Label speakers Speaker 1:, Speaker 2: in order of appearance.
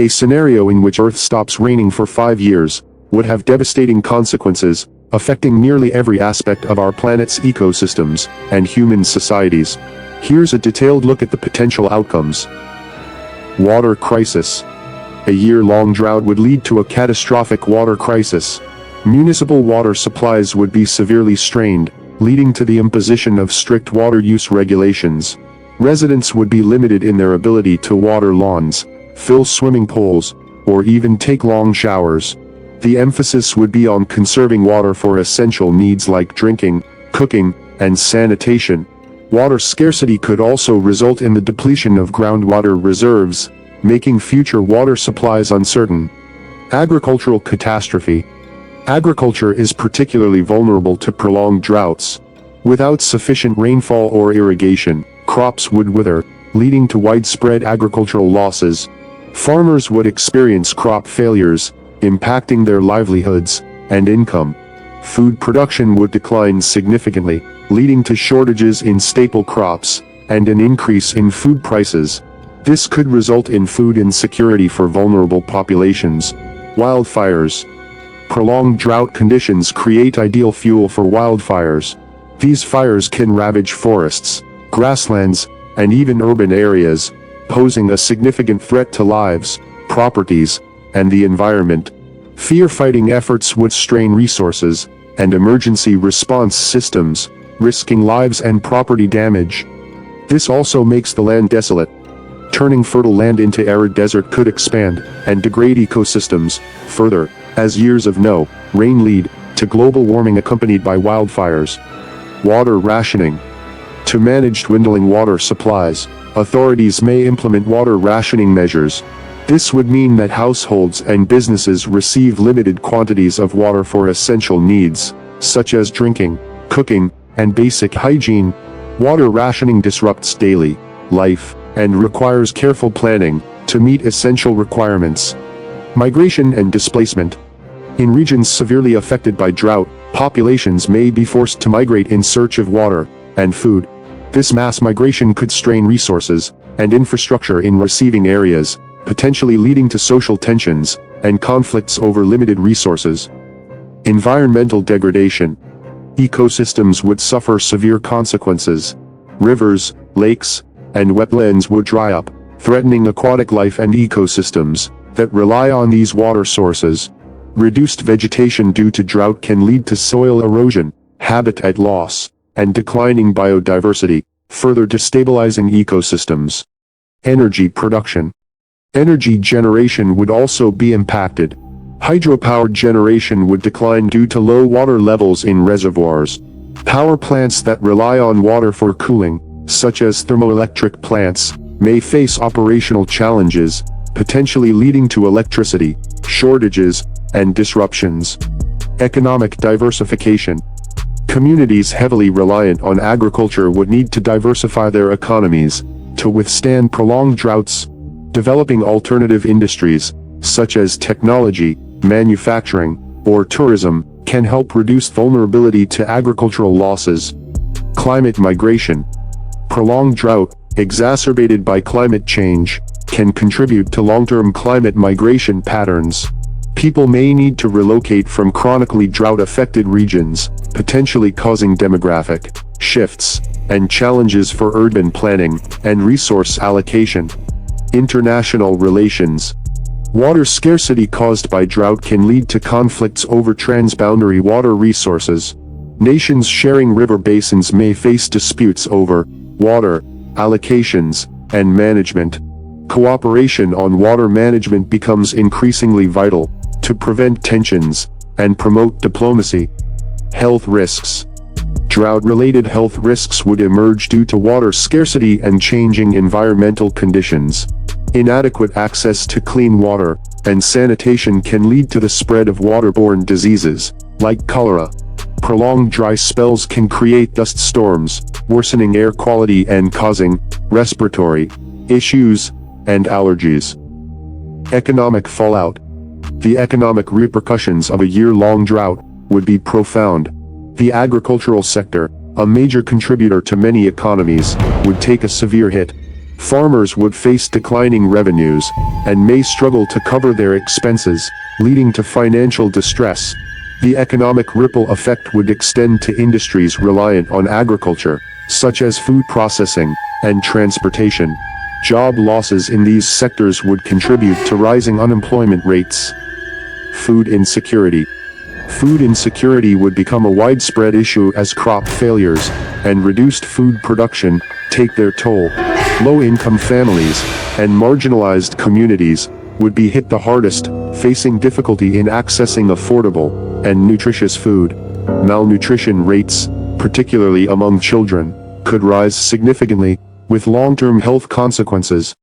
Speaker 1: A scenario in which Earth stops raining for 5 years would have devastating consequences, affecting nearly every aspect of our planet's ecosystems and human societies. Here's a detailed look at the potential outcomes. Water crisis. A year-long drought would lead to a catastrophic water crisis. Municipal water supplies would be severely strained, leading to the imposition of strict water use regulations. Residents would be limited in their ability to water lawns, fill swimming pools, or even take long showers. The emphasis would be on conserving water for essential needs like drinking, cooking, and sanitation. Water scarcity could also result in the depletion of groundwater reserves, making future water supplies uncertain. Agricultural catastrophe. Agriculture is particularly vulnerable to prolonged droughts. Without sufficient rainfall or irrigation, crops would wither, leading to widespread agricultural losses. Farmers would experience crop failures, impacting their livelihoods and income. Food production would decline significantly, leading to shortages in staple crops and an increase in food prices. This could result in food insecurity for vulnerable populations. Wildfires. Prolonged drought conditions create ideal fuel for wildfires. These fires can ravage forests, grasslands, and even urban areas, posing a significant threat to lives, properties, and the environment. Firefighting efforts would strain resources and emergency response systems, risking lives and property damage. This also makes the land desolate. Turning fertile land into arid desert could expand and degrade ecosystems further, as years of no rain lead to global warming accompanied by wildfires. Water rationing. To manage dwindling water supplies, authorities may implement water rationing measures. This would mean that households and businesses receive limited quantities of water for essential needs, such as drinking, cooking, and basic hygiene. Water rationing disrupts daily life and requires careful planning to meet essential requirements. Migration and displacement. In regions severely affected by drought, populations may be forced to migrate in search of water and food. This mass migration could strain resources and infrastructure in receiving areas, potentially leading to social tensions and conflicts over limited resources. Environmental degradation. Ecosystems would suffer severe consequences. Rivers, lakes, and wetlands would dry up, threatening aquatic life and ecosystems that rely on these water sources. Reduced vegetation due to drought can lead to soil erosion, habitat loss, and declining biodiversity, further destabilizing ecosystems. Energy production. Energy generation would also be impacted. Hydropower generation would decline due to low water levels in reservoirs. Power plants that rely on water for cooling, such as thermoelectric plants, may face operational challenges, potentially leading to electricity shortages and disruptions. Economic diversification. Communities heavily reliant on agriculture would need to diversify their economies to withstand prolonged droughts. Developing alternative industries, such as technology, manufacturing, or tourism, can help reduce vulnerability to agricultural losses. Climate migration. Prolonged drought, exacerbated by climate change, can contribute to long-term climate migration patterns. People may need to relocate from chronically drought-affected regions, potentially causing demographic shifts and challenges for urban planning and resource allocation. International relations. Water scarcity caused by drought can lead to conflicts over transboundary water resources. Nations sharing river basins may face disputes over water allocations and management. Cooperation on water management becomes increasingly vital to prevent tensions and promote diplomacy. Health risks. Drought-related health risks would emerge due to water scarcity and changing environmental conditions. Inadequate access to clean water and sanitation can lead to the spread of waterborne diseases, like cholera. Prolonged dry spells can create dust storms, worsening air quality and causing respiratory issues and allergies. Economic fallout. The economic repercussions of a year-long drought would be profound. The agricultural sector, a major contributor to many economies, would take a severe hit. Farmers would face declining revenues, and may struggle to cover their expenses, leading to financial distress. The economic ripple effect would extend to industries reliant on agriculture, such as food processing and transportation. Job losses in these sectors would contribute to rising unemployment rates. Food insecurity. Food insecurity would become a widespread issue as crop failures and reduced food production take their toll. Low-income families and marginalized communities would be hit the hardest, facing difficulty in accessing affordable and nutritious food. Malnutrition rates, particularly among children, could rise significantly, with long-term health consequences.